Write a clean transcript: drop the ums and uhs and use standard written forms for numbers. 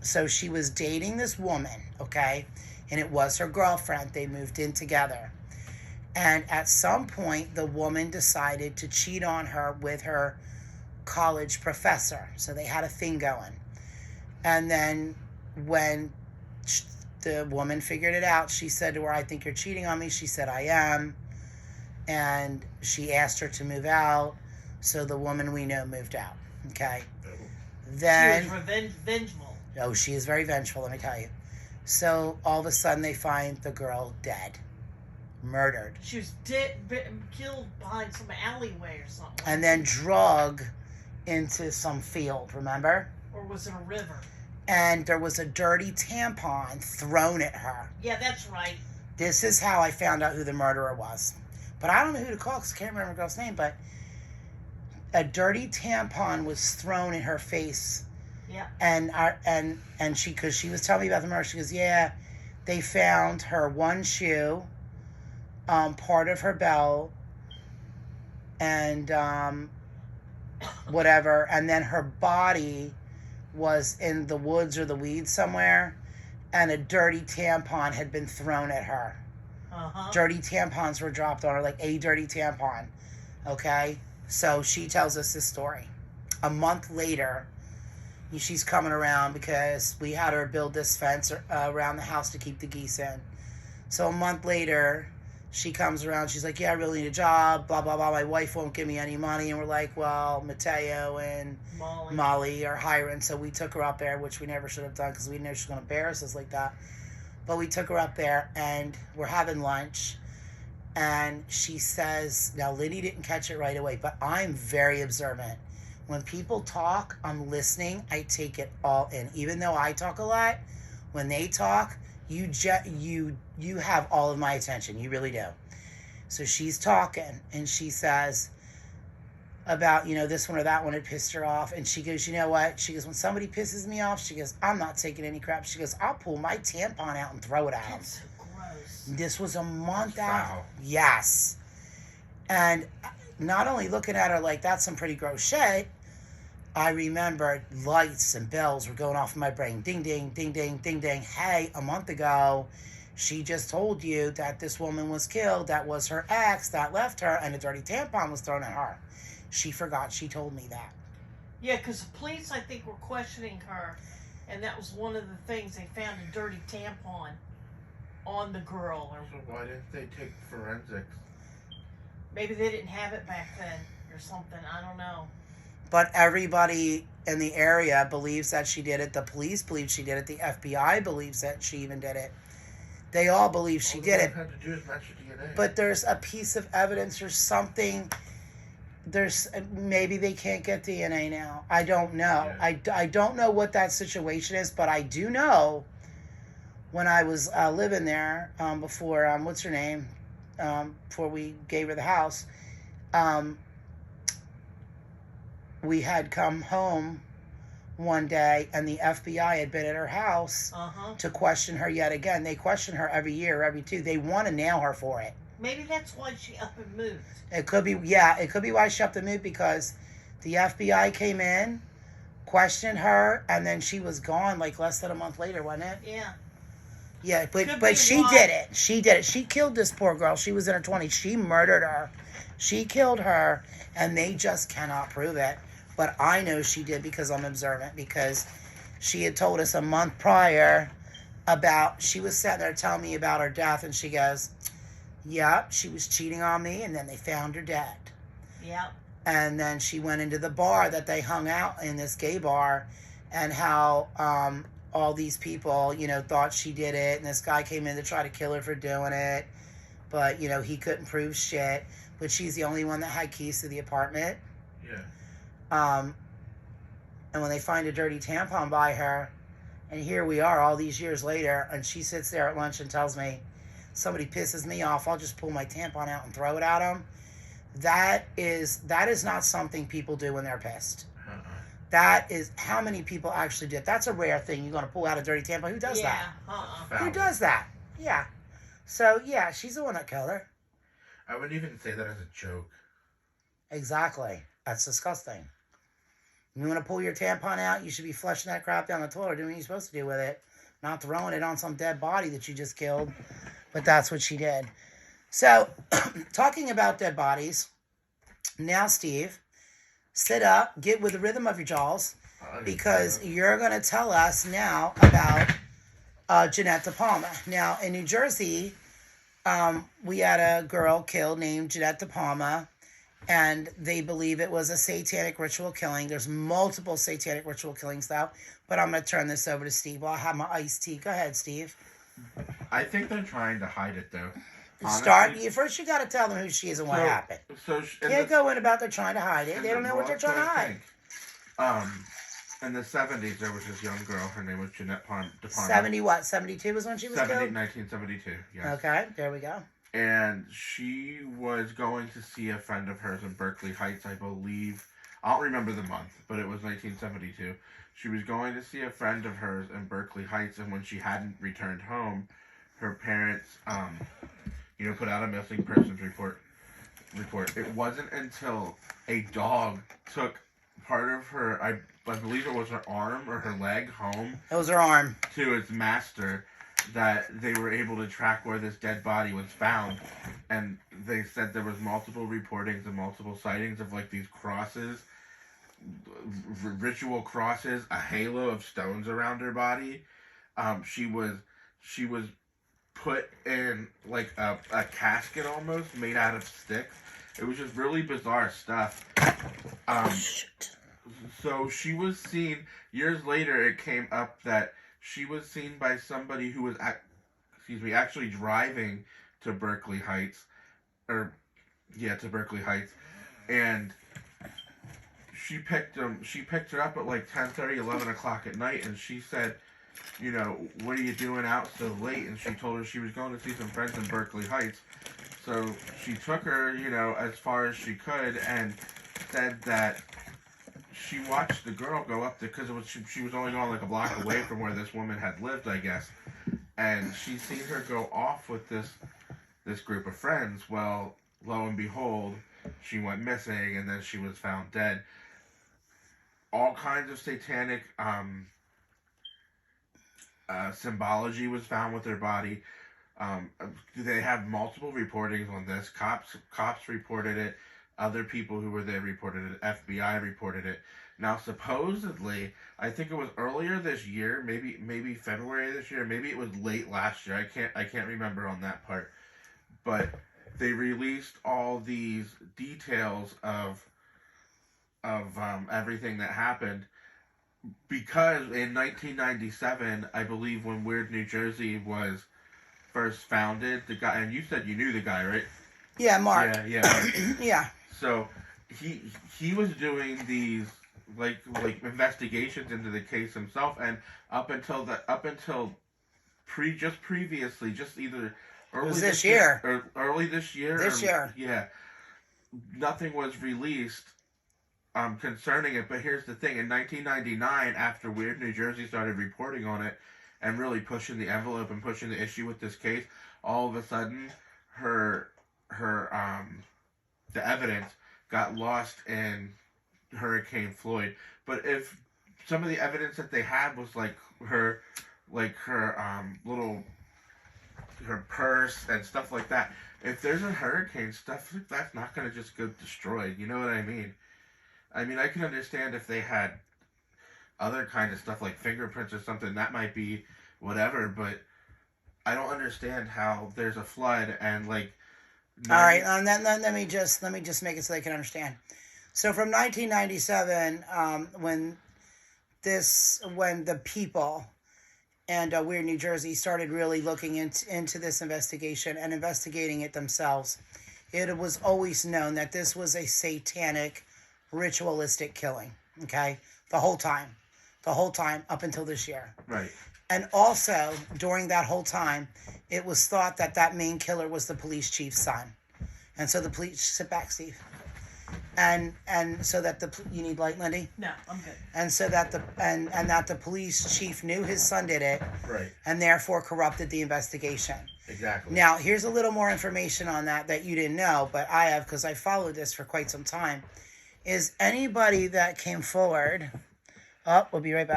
So she was dating this woman, okay? And it was her girlfriend. They moved in together. And at some point, the woman decided to cheat on her with her college professor. So they had a thing going. And then when the woman figured it out, she said to her, I think you're cheating on me. She said, I am. And she asked her to move out. So the woman we know moved out. Okay. Then she was vengeful. Oh, she is very vengeful, let me tell you. So all of a sudden they find the girl dead. Murdered. She was killed behind some alleyway or something. And then drug into some field, remember? Or was it a river? And there was a dirty tampon thrown at her. Yeah, that's right. This is how I found out who the murderer was. But I don't know who to call because I can't remember the girl's name. But a dirty tampon was thrown in her face. Yeah. And she, because she was telling me about the murder, she goes, yeah, they found her one shoe, part of her belt, and whatever, and then her body was in the woods or the weeds somewhere, and a dirty tampon had been thrown at her. Uh-huh. Dirty tampons were dropped on her, like a dirty tampon. Okay? So she tells us this story. A month later, she's coming around because we had her build this fence around the house to keep the geese in. So a month later, she comes around. She's like, yeah, I really need a job, blah, blah, blah. My wife won't give me any money. And we're like, well, Mateo and Molly are hiring. So we took her up there, which we never should have done because we knew she was going to embarrass us like that. But we took her up there, and we're having lunch. And she says, now Liddy didn't catch it right away, but I'm very observant. When people talk, I'm listening. I take it all in. Even though I talk a lot, when they talk, you have all of my attention. You really do. So she's talking, and she says about, this one or that one had pissed her off. And she goes, you know what? She goes, when somebody pisses me off, she goes, I'm not taking any crap. She goes, I'll pull my tampon out and throw it at him. That's so gross. This was a month out. Wow. Yes. And not only looking at her like that's some pretty gross shit, I remembered lights and bells were going off in my brain. Ding, ding, ding, ding, ding, ding. Hey, a month ago, she just told you that this woman was killed. That was her ex that left her, and a dirty tampon was thrown at her. She forgot she told me that. Yeah, because the police, I think, were questioning her, and that was one of the things. They found a dirty tampon on the girl. So why didn't they take forensics? Maybe they didn't have it back then or something. I don't know. But everybody in the area believes that she did it. The police believe she did it. The FBI believes that she even did it. They all believe she did it. All they had to do is match the DNA. But there's a piece of evidence or something. Maybe they can't get DNA now. I don't know. Yeah. I don't know what that situation is, but I do know when I was living there before, what's her name? Before we gave her the house, we had come home one day, and the FBI had been at her house to question her yet again. They question her every year or every two. They want to nail her for it. Maybe that's why she up and moved. It could be, it could be why she up and moved, because the FBI came in, questioned her, and then she was gone like less than a month later, wasn't it? Yeah. Yeah, but she did it. She did it. She killed this poor girl. She was in her 20s. She murdered her. She killed her, and they just cannot prove it. But I know she did because I'm observant, because she had told us a month prior about, she was sitting there telling me about her death, and she goes, yep, she was cheating on me, and then they found her dead. Yep. And then she went into the bar that they hung out in, this gay bar, and how all these people, thought she did it, and this guy came in to try to kill her for doing it, but, he couldn't prove shit, but she's the only one that had keys to the apartment. Yeah. And when they find a dirty tampon by her, and here we are all these years later, and she sits there at lunch and tells me, somebody pisses me off, I'll just pull my tampon out and throw it at them. That is not something people do when they're pissed. That is, how many people actually did? That's a rare thing. You're going to pull out a dirty tampon. Who does that? Who does that? Yeah. So, yeah, she's the one that killed her. I wouldn't even say that as a joke. Exactly. That's disgusting. You want to pull your tampon out, you should be flushing that crap down the toilet, doing what you're supposed to do with it, not throwing it on some dead body that you just killed. But that's what she did. So, talking about dead bodies, now, Steve, sit up, get with the rhythm of your jaws, because you're going to tell us now about Jeanette De Palma. Now, in New Jersey, we had a girl killed named Jeanette De Palma, and they believe it was a satanic ritual killing. There's multiple satanic ritual killings, though, but I'm going to turn this over to Steve. I'll have my iced tea. Go ahead, Steve. I think they're trying to hide it, though. Honestly, first you got to tell them who she is and what happened. Can't go in about they're trying to hide it. They don't know what they're trying to hide. In the 70s, there was this young girl. Her name was Jeanette De Palma. 70 what? 72 was when she was killed? 1972, yes. Okay, there we go. And she was going to see a friend of hers in Berkeley Heights, I believe. I don't remember the month, but it was 1972. She was going to see a friend of hers in Berkeley Heights, and when she hadn't returned home, her parents, put out a missing persons report. It wasn't until a dog took part of her, I believe it was her arm or her leg home. It was her arm. To its master, that they were able to track where this dead body was found. And they said there was multiple reportings and multiple sightings of like these crosses, ritual crosses, a halo of stones around her body. She was put in like a casket almost made out of sticks. It was just really bizarre stuff. So she was seen, years later it came up that she was seen by somebody who was actually driving to Berkeley Heights. To Berkeley Heights. And she picked her up at like 10:30, 11 o'clock at night, and she said, what are you doing out so late? And she told her she was going to see some friends in Berkeley Heights. So she took her, as far as she could, and said that she watched the girl go up there, because she was only going like a block away from where this woman had lived, I guess. And she seen her go off with this group of friends. Well, lo and behold, she went missing, and then she was found dead. All kinds of satanic symbology was found with her body. They have multiple reportings on this. Cops reported it. Other people who were there reported it. FBI reported it. Now, supposedly, I think it was earlier this year, maybe February this year, maybe it was late last year. I can't remember on that part. But they released all these details of everything that happened, because in 1997, I believe, when Weird New Jersey was first founded, the guy, and you said you knew the guy, right? Yeah, Mark. Yeah. Yeah. So he was doing these like investigations into the case himself, and up until previously, just either early this year or early this year. This year. Yeah. Nothing was released concerning it, but here's the thing. In 1999, after Weird New Jersey started reporting on it and really pushing the envelope and pushing the issue with this case, all of a sudden the evidence got lost in Hurricane Floyd. But if some of the evidence that they had was like her purse and stuff like that, if there's a hurricane, stuff like that's not going to just go destroyed. You know what I mean? I mean, I can understand if they had other kind of stuff like fingerprints or something, that might be whatever, but I don't understand how there's a flood and like... All right, let me just make it so they can understand. So from 1997, when the people and Weird New Jersey started really looking into this investigation and investigating it themselves, it was always known that this was a satanic, ritualistic killing. Okay, the whole time up until this year. Right. And also, during that whole time, it was thought that main killer was the police chief's son. And so the police... Sit back, Steve. And so that you need light, Lindy? No, I'm good. And so that that the police chief knew his son did it. Right. And therefore corrupted the investigation. Exactly. Now, here's a little more information on that you didn't know, but I have, because I followed this for quite some time. is anybody that came forward. Oh, we'll be right back.